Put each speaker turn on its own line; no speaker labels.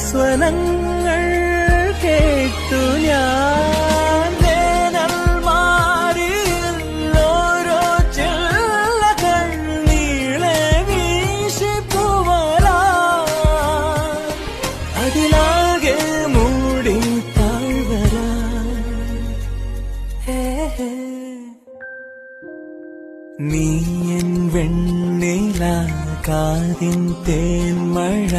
സ്വനങ്ങൾ കേട്ടു ഞാൻ വേനൽ മാറിയിൽ ഓരോ ചില്ലകൾ നീളെ വീശി പൂവലാ അതിലാകെ മൂടി താഴ്വരാ നീ എൻ വെണ്ണില കാതിൻ തേന്മഴ